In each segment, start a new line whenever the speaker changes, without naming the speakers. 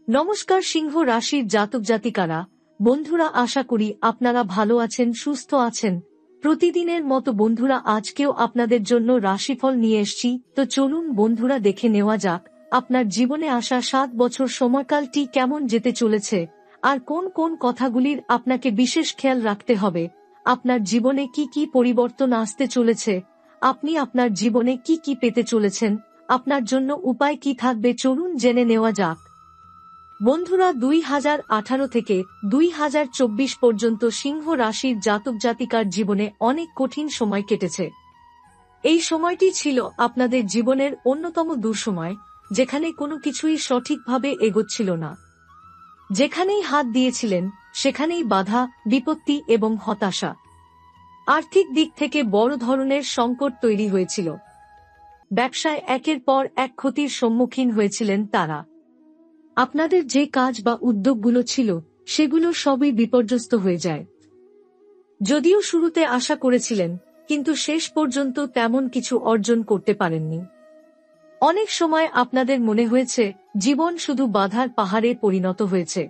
নমস্কার সিংহ রাশির জাতক জাতিকারা, বন্ধুরা, আশা করি আপনারা ভালো আছেন, সুস্থ আছেন। প্রতিদিনের মতো বন্ধুরা, আজকেও আপনাদের জন্য রাশিফল নিয়ে এসেছি। তো চলুন বন্ধুরা, দেখে নেওয়া যাক আপনার জীবনে আসা 7 বছর সময়কালটি কেমন যেতে চলেছে, আর কোন কোন কথাগুলির আপনাকে বিশেষ খেয়াল রাখতে হবে। আপনার জীবনে কি কি পরিবর্তন আসতে চলেছে, আপনি আপনার জীবনে কি কি পেতে চলেছেন, আপনার জন্য উপায় কি থাকবে, চলুন জেনে নেওয়া যাক। বন্ধুরা, 2018 থেকে 2024 পর্যন্ত সিংহ রাশির জাতক জাতিকার জীবনে অনেক কঠিন সময় কেটেছে। এই সময়টি ছিল আপনাদের জীবনের অন্যতম দুঃসময়, যেখানে কোনো কিছুই সঠিকভাবে এগোচ্ছিল না। যেখানেই হাত দিয়েছিলেন সেখানেই বাধা, বিপত্তি এবং হতাশা। আর্থিক দিক থেকে বড় ধরনের সংকট তৈরি হয়েছিল। ব্যবসায় একের পর এক ক্ষতির সম্মুখীন হয়েছিলেন তারা। আপনাদের যে কাজ বা উদ্যোগগুলো ছিল সেগুলো সবই বিপর্যস্ত হয়ে যায়। যদিও শুরুতে আশা করেছিলেন, কিন্তু শেষ পর্যন্ত তেমন কিছু অর্জন করতে পারেননি। অনেক সময় আপনাদের মনে হয়েছে জীবন শুধু বাধার পাহাড়ে পরিণত হয়েছে।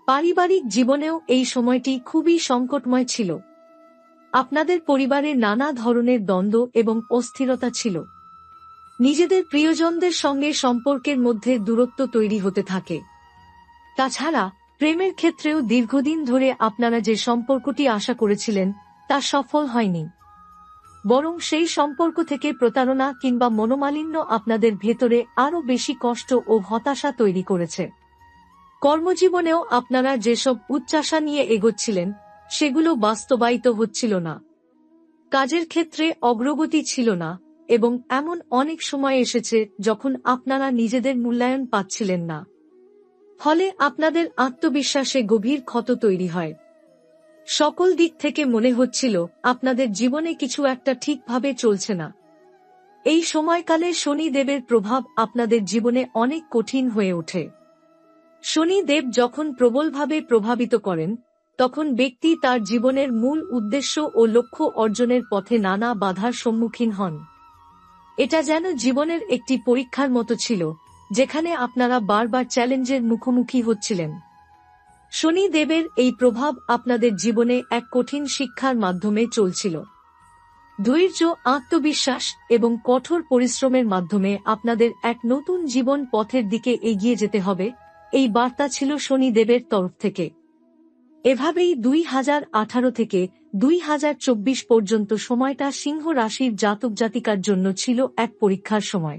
পারিবারিক জীবনেও এই সময়টি খুবই সংকটময় ছিল। আপনাদের পরিবারে নানা ধরনের দ্বন্দ্ব এবং অস্থিরতা ছিল। নিজেদের প্রিয়জনদের সঙ্গে সম্পর্কের মধ্যে দূরত্ব তৈরি হতে থাকে। তাছাড়া প্রেমের ক্ষেত্রেও দীর্ঘদিন ধরে আপনারা যে সম্পর্কটি আশা করেছিলেন তা সফল হয়নি, বরং সেই সম্পর্ক থেকে প্রতারণা কিংবা মনোমালিন্য আপনাদের ভেতরে আরও বেশি কষ্ট ও হতাশা তৈরি করেছে। কর্মজীবনেও আপনারা যেসব উচ্চাশা নিয়ে এগোচ্ছিলেন সেগুলো বাস্তবায়িত হচ্ছিল না। কাজের ক্ষেত্রে অগ্রগতি ছিল না, এবং এমন অনেক সময় এসেছে যখন আপনারা নিজেদের মূল্যায়ন পাচ্ছিলেন না। ফলে আপনাদের আত্মবিশ্বাসে গভীর ক্ষত তৈরি হয়। সকল দিক থেকে মনে হচ্ছিল আপনাদের জীবনে কিছু একটা ঠিকভাবে চলছে না। এই সময়কালে শনি দেবের প্রভাব আপনাদের জীবনে অনেক কঠিন হয়ে ওঠে। শনি দেব যখন প্রবলভাবে প্রভাবিত করেন, তখন ব্যক্তি তার জীবনের মূল উদ্দেশ্য ও লক্ষ্য অর্জনের পথে নানা বাধার সম্মুখীন হন। এটা যেন জীবনের একটি পরীক্ষার মতো ছিল, যেখানে আপনারা বারবার চ্যালেঞ্জের মুখোমুখি হচ্ছিলেন। শনি দেবের এই প্রভাব আপনাদের জীবনে এক কঠিন শিক্ষার মাধ্যমে চলছিল। ধৈর্য, আত্মবিশ্বাস এবং কঠোর পরিশ্রমের মাধ্যমে আপনাদের এক নতুন জীবন পথের দিকে এগিয়ে যেতে হবে, এই বার্তা ছিল শনি দেবের তরফ থেকে। এভাবেই 2018 থেকে 2024 পর্যন্ত সময়টা সিংহ রাশির জাতক জাতিকার জন্য ছিল এক পরীক্ষার সময়।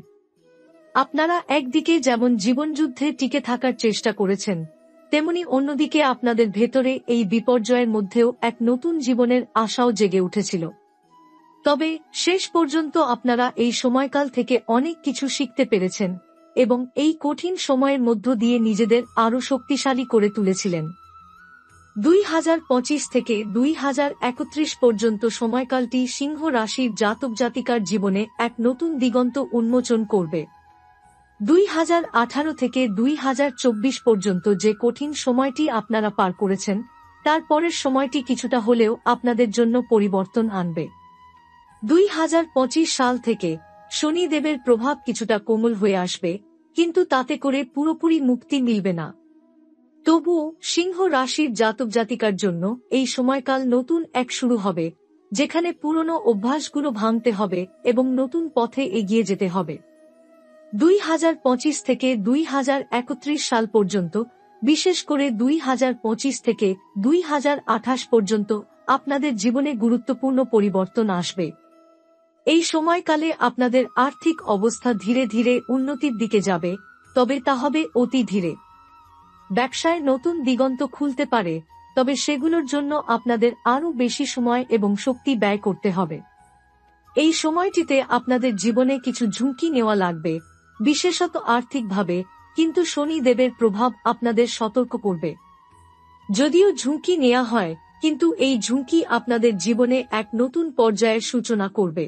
আপনারা একদিকে যেমন জীবনযুদ্ধে টিকে থাকার চেষ্টা করেছেন, তেমনি অন্যদিকে আপনাদের ভেতরে এই বিপর্যয়ের মধ্যেও এক নতুন জীবনের আশাও জেগে উঠেছিল। তবে শেষ পর্যন্ত আপনারা এই সময়কাল থেকে অনেক কিছু শিখতে পেরেছেন এবং এই কঠিন সময়ের মধ্য দিয়ে নিজেদের আরও শক্তিশালী করে তুলেছিলেন। 2025 থেকে 2031 পর্যন্ত সময়কালটি সিংহ রাশির জাতক জাতিকার জীবনে এক নতুন দিগন্ত উন্মোচন করবে। 2018 থেকে 2024 পর্যন্ত যে কঠিন সময়টি আপনারা পার করেছেন, তার পরের সময়টি কিছুটা হলেও আপনাদের জন্য পরিবর্তন আনবে। 2025 সাল থেকে শনি দেবের প্রভাব কিছুটা কোমল হয়ে আসবে, কিন্তু তাতে করে পুরোপুরি মুক্তি মিলবে না। তবুও সিংহ রাশির জাতক জাতিকার জন্য এই সময়কাল নতুন এক শুরু হবে, যেখানে পুরনো অভ্যাসগুলো ভাঙতে হবে এবং নতুন পথে এগিয়ে যেতে হবে। 2025 থেকে 2031 সাল পর্যন্ত, বিশেষ করে 2025 থেকে 2028 পর্যন্ত আপনাদের জীবনে গুরুত্বপূর্ণ পরিবর্তন আসবে। এই সময়কালে আপনাদের আর্থিক অবস্থা ধীরে ধীরে উন্নতির দিকে যাবে, তবে তা হবে অতি ধীরে। ব্যবসায় নতুন দিগন্ত খুলতে পারে, তবে সেগুলোর জন্য আপনাদের আরও বেশি সময় এবং শক্তি ব্যয় করতে হবে। এই সময়টিতে আপনাদের জীবনে কিছু ঝুঁকি নেওয়া লাগবে, বিশেষত আর্থিকভাবে, কিন্তু শনি দেবের প্রভাব আপনাদের সতর্ক করবে। যদিও ঝুঁকি নেওয়া হয়, কিন্তু এই ঝুঁকি আপনাদের জীবনে এক নতুন পর্যায়ের সূচনা করবে।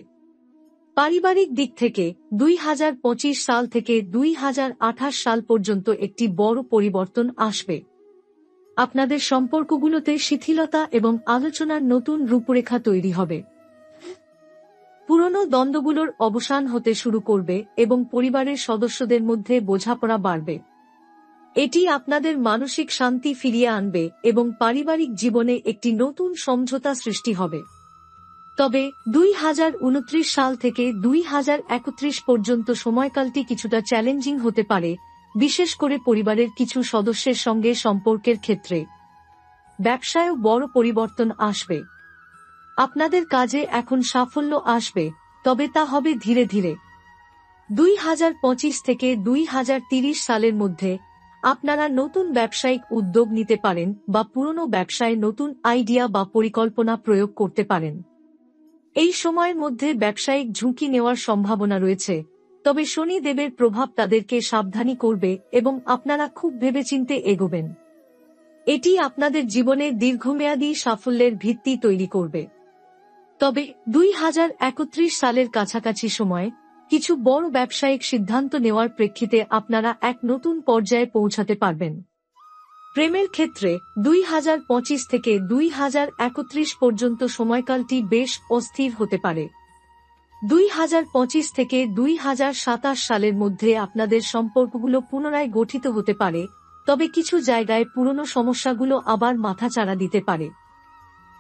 পারিবারিক দিক থেকে 2025 সাল থেকে 2028 সাল পর্যন্ত একটি বড় পরিবর্তন আসবে। আপনাদের সম্পর্কগুলোতে শিথিলতা এবং আলোচনার নতুন রূপরেখা তৈরি হবে। পুরনো দ্বন্দ্বগুলোর অবসান হতে শুরু করবে এবং পরিবারের সদস্যদের মধ্যে বোঝাপড়া বাড়বে। এটি আপনাদের মানসিক শান্তি ফিরিয়ে আনবে এবং পারিবারিক জীবনে একটি নতুন সমঝোতা সৃষ্টি হবে। তবে 2029 সাল থেকে 2031 পর্যন্ত সময়কালটি কিছুটা চ্যালেঞ্জিং হতে পারে, বিশেষ করে পরিবারের কিছু সদস্যের সঙ্গে সম্পর্কের ক্ষেত্রে। ব্যবসায়ও বড় পরিবর্তন আসবে। আপনাদের কাজে এখন সাফল্য আসবে, তবে তা হবে ধীরে ধীরে। 2025 থেকে 2030 সালের মধ্যে আপনারা নতুন ব্যবসায়িক উদ্যোগ নিতে পারেন বা পুরনো ব্যবসায় নতুন আইডিয়া বা পরিকল্পনা প্রয়োগ করতে পারেন। এই সময়ের মধ্যে ব্যবসায়িক ঝুঁকি নেওয়ার সম্ভাবনা রয়েছে, তবে শনি দেবের প্রভাব তাদেরকে সাবধানী করবে এবং আপনারা খুব ভেবেচিন্তে এগোবেন। এটি আপনাদের জীবনে দীর্ঘমেয়াদী সাফল্যের ভিত্তি তৈরি করবে। তবে 2031 সালের কাছাকাছি সময়ে কিছু বড় ব্যবসায়িক সিদ্ধান্ত নেওয়ার প্রেক্ষিতে আপনারা এক নতুন পর্যায়ে পৌঁছাতে পারবেন। প্রেমের ক্ষেত্রে 2025 থেকে 2031 পর্যন্ত সময়কালটি বেশ অস্থির হতে পারে। 2025 থেকে 2027 সালের মধ্যে আপনাদের সম্পর্কগুলো পুনরায় গঠিত হতে পারে, তবে কিছু জায়গায় পুরনো সমস্যাগুলো আবার মাথাচাড়া দিতে পারে।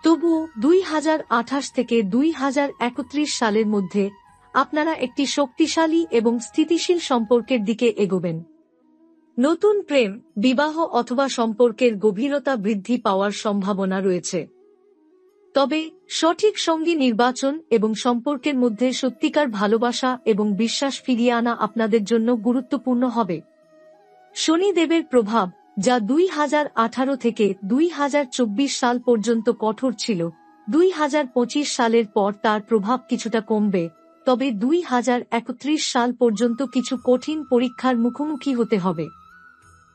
তবুও 2028 থেকে 2031 সালের মধ্যে আপনারা একটি শক্তিশালী এবং স্থিতিশীল সম্পর্কের দিকে এগোবেন। নতুন প্রেম, বিবাহ অথবা সম্পর্কের গভীরতা বৃদ্ধি পাওয়ার সম্ভাবনা রয়েছে। তবে সঠিক সঙ্গী নির্বাচন এবং সম্পর্কের মধ্যে সত্যিকার ভালোবাসা এবং বিশ্বাস ফিরিয়ে আনা আপনাদের জন্য গুরুত্বপূর্ণ হবে। শনি দেবের প্রভাব, যা 2018 থেকে 2024 সাল পর্যন্ত কঠোর ছিল, 2025 সালের পর তার প্রভাব কিছুটা কমবে, তবে 2031 সাল পর্যন্ত কিছু কঠিন পরীক্ষার মুখোমুখি হতে হবে।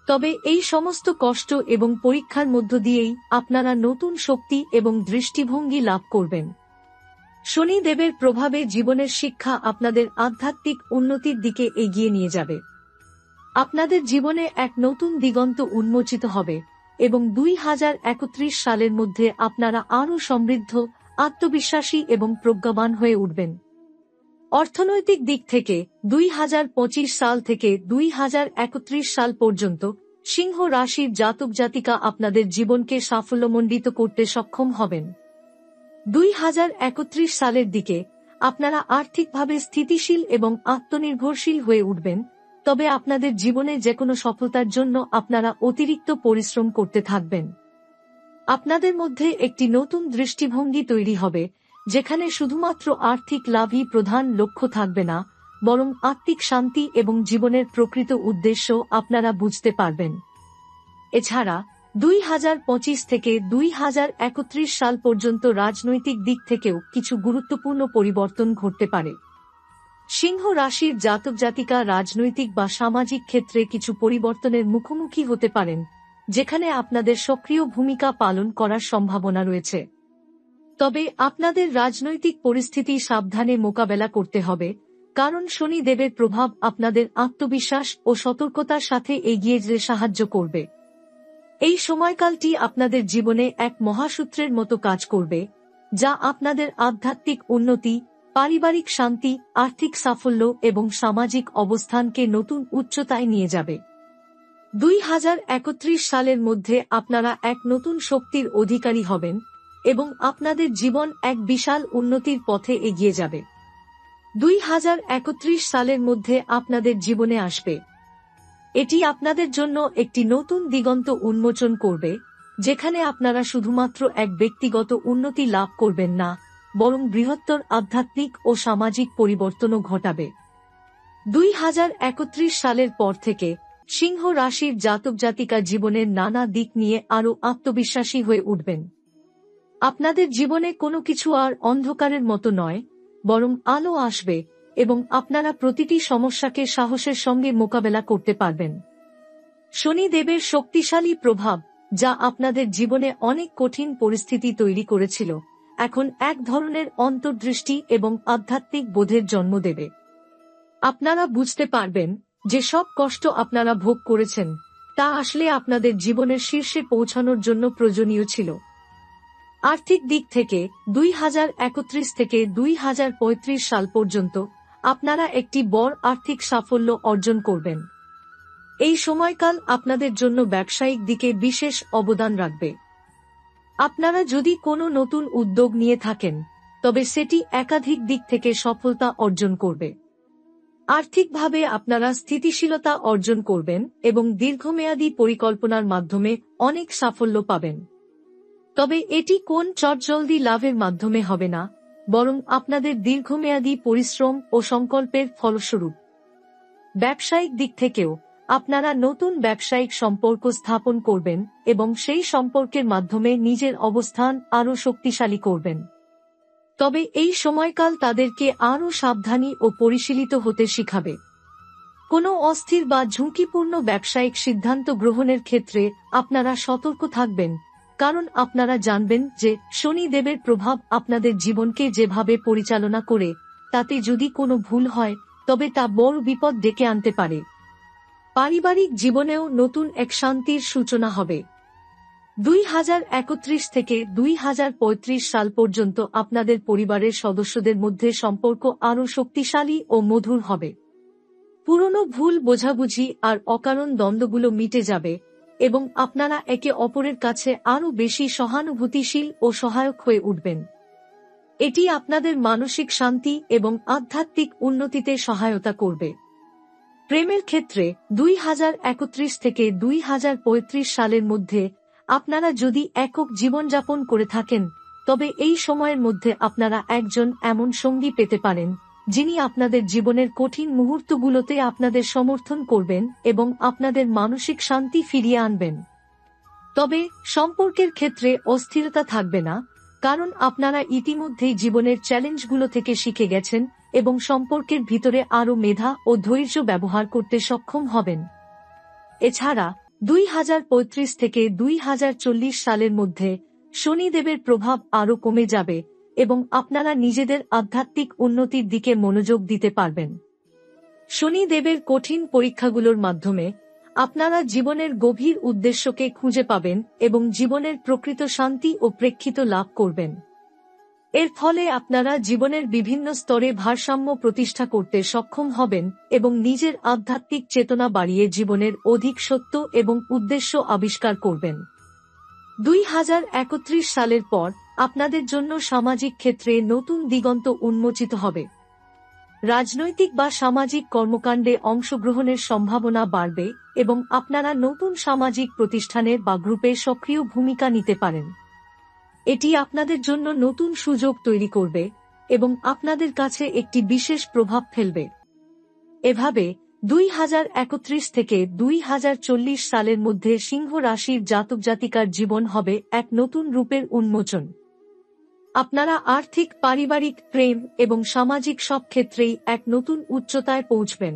তবে এই সমস্ত কষ্ট এবং পরীক্ষার মধ্য দিয়েই আপনারা নতুন শক্তি এবং দৃষ্টিভঙ্গি লাভ করবেন। শনি দেবের প্রভাবে জীবনের শিক্ষা আপনাদের আধ্যাত্মিক উন্নতির দিকে এগিয়ে নিয়ে যাবে। আপনাদের জীবনে এক নতুন দিগন্ত উন্মোচিত হবে এবং 2031 সালের মধ্যে আপনারা আরও সমৃদ্ধ, আত্মবিশ্বাসী এবং প্রজ্ঞাবান হয়ে উঠবেন। অর্থনৈতিক দিক থেকে 2025 সাল থেকে 2031 সাল পর্যন্ত সিংহ রাশির জাতক জাতিকা আপনাদের জীবনকে সাফল্যমণ্ডিত করতে সক্ষম হবেন। 2031 সালের দিকে আপনারা আর্থিকভাবে স্থিতিশীল এবং আত্মনির্ভরশীল হয়ে উঠবেন, তবে আপনাদের জীবনে যেকোনো সফলতার জন্য আপনারা অতিরিক্ত পরিশ্রম করতে থাকবেন। আপনাদের মধ্যে একটি নতুন দৃষ্টিভঙ্গি তৈরি হবে, যেখানে শুধুমাত্র আর্থিক লাভই প্রধান লক্ষ্য থাকবে না, বরং আত্মিক শান্তি এবং জীবনের প্রকৃত উদ্দেশ্য আপনারা বুঝতে পারবেন। এছাড়া 2025 থেকে 2031 সাল পর্যন্ত রাজনৈতিক দিক থেকেও কিছু গুরুত্বপূর্ণ পরিবর্তন ঘটতে পারে। সিংহ রাশির জাতক জাতিকা রাজনৈতিক বা সামাজিক ক্ষেত্রে কিছু পরিবর্তনের মুখোমুখি হতে পারেন, যেখানে আপনাদের সক্রিয় ভূমিকা পালন করার সম্ভাবনা রয়েছে। তবে আপনাদের রাজনৈতিক পরিস্থিতি সাবধানে মোকাবেলা করতে হবে, কারণ শনি দেবের প্রভাব আপনাদের আত্মবিশ্বাস ও সতর্কতার সাথে এগিয়ে যেতে সাহায্য করবে। এই সময়কালটি আপনাদের জীবনে এক মহাসূত্রের মতো কাজ করবে, যা আপনাদের আধ্যাত্মিক উন্নতি, পারিবারিক শান্তি, আর্থিক সাফল্য এবং সামাজিক অবস্থানকে নতুন উচ্চতায় নিয়ে যাবে। 2031 সালের মধ্যে আপনারা এক নতুন শক্তির অধিকারী হবেন এবং আপনাদের জীবন এক বিশাল উন্নতির পথে এগিয়ে যাবে। 2031 সালের মধ্যে আপনাদের জীবনে আসবে। এটি আপনাদের জন্য একটি নতুন দিগন্ত উন্মোচন করবে, যেখানে আপনারা শুধুমাত্র এক ব্যক্তিগত উন্নতি লাভ করবেন না, বরং বৃহত্তর আধ্যাত্মিক ও সামাজিক পরিবর্তনও ঘটাবে। 2031 সালের পর থেকে সিংহ রাশির জাতক জাতিকা জীবনের নানা দিক নিয়ে আরও আত্মবিশ্বাসী হয়ে উঠবেন। আপনাদের জীবনে কোনো কিছু আর অন্ধকারের মতো নয়, বরং আলো আসবে এবং আপনারা প্রতিটি সমস্যাকে সাহসের সঙ্গে মোকাবেলা করতে পারবেন। শনি দেবের শক্তিশালী প্রভাব, যা আপনাদের জীবনে অনেক কঠিন পরিস্থিতি তৈরি করেছিল, এখন এক ধরনের অন্তর্দৃষ্টি এবং আধ্যাত্মিক বোধের জন্ম দেবে। আপনারা বুঝতে পারবেন যে সব কষ্ট আপনারা ভোগ করেছেন তা আসলে আপনাদের জীবনের শীর্ষে পৌঁছানোর জন্য প্রয়োজনীয় ছিল। আর্থিক দিক থেকে 2031 থেকে 2035 সাল পর্যন্ত আপনারা একটি বড় আর্থিক সাফল্য অর্জন করবেন। এই সময়কাল আপনাদের জন্য ব্যবসায়িক দিকে বিশেষ অবদান রাখবে। আপনারা যদি কোনো নতুন উদ্যোগ নিয়ে থাকেন তবে সেটি একাধিক দিক থেকে সফলতা অর্জন করবে। আর্থিকভাবে আপনারা স্থিতিশীলতা অর্জন করবেন এবং দীর্ঘমেয়াদী পরিকল্পনার মাধ্যমে অনেক সাফল্য পাবেন। তবে এটি কোন চটজলদি লাভের মাধ্যমে হবে না, বরং আপনাদের দীর্ঘমেয়াদী পরিশ্রম ও সংকল্পের ফলস্বরূপ। ব্যবসায়িক দিক থেকেও আপনারা নতুন ব্যবসায়িক সম্পর্ক স্থাপন করবেন এবং সেই সম্পর্কের মাধ্যমে নিজের অবস্থান আরও শক্তিশালী করবেন। তবে এই সময়কাল তাদেরকে আরও সাবধানী ও পরিশীলিত হতে শিখাবে। কোনো অস্থির বা ঝুঁকিপূর্ণ ব্যবসায়িক সিদ্ধান্ত গ্রহণের ক্ষেত্রে আপনারা সতর্ক থাকবেন, কারণ আপনারা জানবেন যে শনি দেবের প্রভাব আপনাদের জীবনকে যেভাবে পরিচালনা করে তাতে যদি কোনো ভুল হয় তবে তা বড় বিপদ ডেকে আনতে পারে। পারিবারিক জীবনেও নতুন এক শান্তির সূচনা হবে। 2031 থেকে 2035 সাল পর্যন্ত আপনাদের পরিবারের সদস্যদের মধ্যে সম্পর্ক আরও শক্তিশালী ও মধুর হবে। পুরনো ভুল বোঝাবুঝি আর অকারণ দ্বন্দ্বগুলো মিটে যাবে এবং আপনারা একে অপরের কাছে আরও বেশি সহানুভূতিশীল ও সহায়ক হয়ে উঠবেন। এটি আপনাদের মানসিক শান্তি এবং আধ্যাত্মিক উন্নতিতে সহায়তা করবে। প্রেমের ক্ষেত্রে 2031 থেকে 2035 সালের মধ্যে আপনারা যদি একক জীবনযাপন করে থাকেন তবে এই সময়ের মধ্যে আপনারা একজন এমন সঙ্গী পেতে পারেন যিনি আপনাদের জীবনের কঠিন মুহূর্তগুলোতে আপনাদের সমর্থন করবেন এবং আপনাদের মানসিক শান্তি ফিরিয়ে আনবেন। তবে সম্পর্কের ক্ষেত্রে অস্থিরতা থাকবে না, কারণ আপনারা ইতিমধ্যেই জীবনের চ্যালেঞ্জগুলো থেকে শিখে গেছেন এবং সম্পর্কের ভিতরে আরও মেধা ও ধৈর্য ব্যবহার করতে সক্ষম হবেন। এছাড়া 2035 থেকে 2040 সালের মধ্যে শনিদেবের প্রভাব আরও কমে যাবে এবং আপনারা নিজেদের আধ্যাত্মিক উন্নতির দিকে মনোযোগ দিতে পারবেন। শনিদেবের কঠিন পরীক্ষাগুলোর মাধ্যমে আপনারা জীবনের গভীর উদ্দেশ্যকে খুঁজে পাবেন এবং জীবনের প্রকৃত শান্তি ও প্রেক্ষিত লাভ করবেন। এর ফলে আপনারা জীবনের বিভিন্ন স্তরে ভারসাম্য প্রতিষ্ঠা করতে সক্ষম হবেন এবং নিজের আধ্যাত্মিক চেতনা বাড়িয়ে জীবনের অধিক সত্য এবং উদ্দেশ্য আবিষ্কার করবেন। 2031 সালের পর আপনাদের জন্য সামাজিক ক্ষেত্রে নতুন দিগন্ত উন্মোচিত হবে। রাজনৈতিক বা সামাজিক কর্মকাণ্ডে অংশগ্রহণের সম্ভাবনা বাড়বে এবং আপনারা নতুন সামাজিক প্রতিষ্ঠানে বা গ্রুপে সক্রিয় ভূমিকা নিতে পারেন। এটি আপনাদের জন্য নতুন সুযোগ তৈরি করবে এবং আপনাদের কাছে একটি বিশেষ প্রভাব ফেলবে। এভাবে 2031 থেকে 2040 সালের মধ্যে সিংহ রাশির জাতক জাতিকার জীবন হবে এক নতুন রূপের উন্মোচন। আপনারা আর্থিক, পারিবারিক, প্রেম এবং সামাজিক সব ক্ষেত্রেই এক নতুন উচ্চতায় পৌঁছবেন।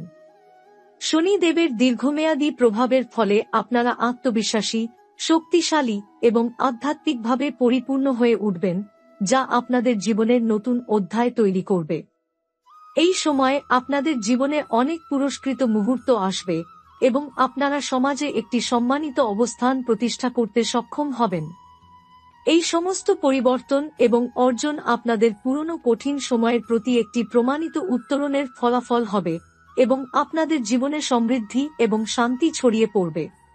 শনি দেবের দীর্ঘমেয়াদী প্রভাবের ফলে আপনারা আত্মবিশ্বাসী, শক্তিশালী এবং আধ্যাত্মিকভাবে পরিপূর্ণ হয়ে উঠবেন, যা আপনাদের জীবনের নতুন অধ্যায় তৈরি করবে। এই সময়ে আপনাদের জীবনে অনেক পুরস্কৃত মুহূর্ত আসবে এবং আপনারা সমাজে একটি সম্মানিত অবস্থান প্রতিষ্ঠা করতে সক্ষম হবেন। এই সমস্ত পরিবর্তন এবং অর্জন আপনাদের পুরনো কঠিন সময়ের প্রতি একটি প্রমাণিত উত্তরণের ফলাফল হবে এবং আপনাদের জীবনে সমৃদ্ধি এবং শান্তি ছড়িয়ে পড়বে।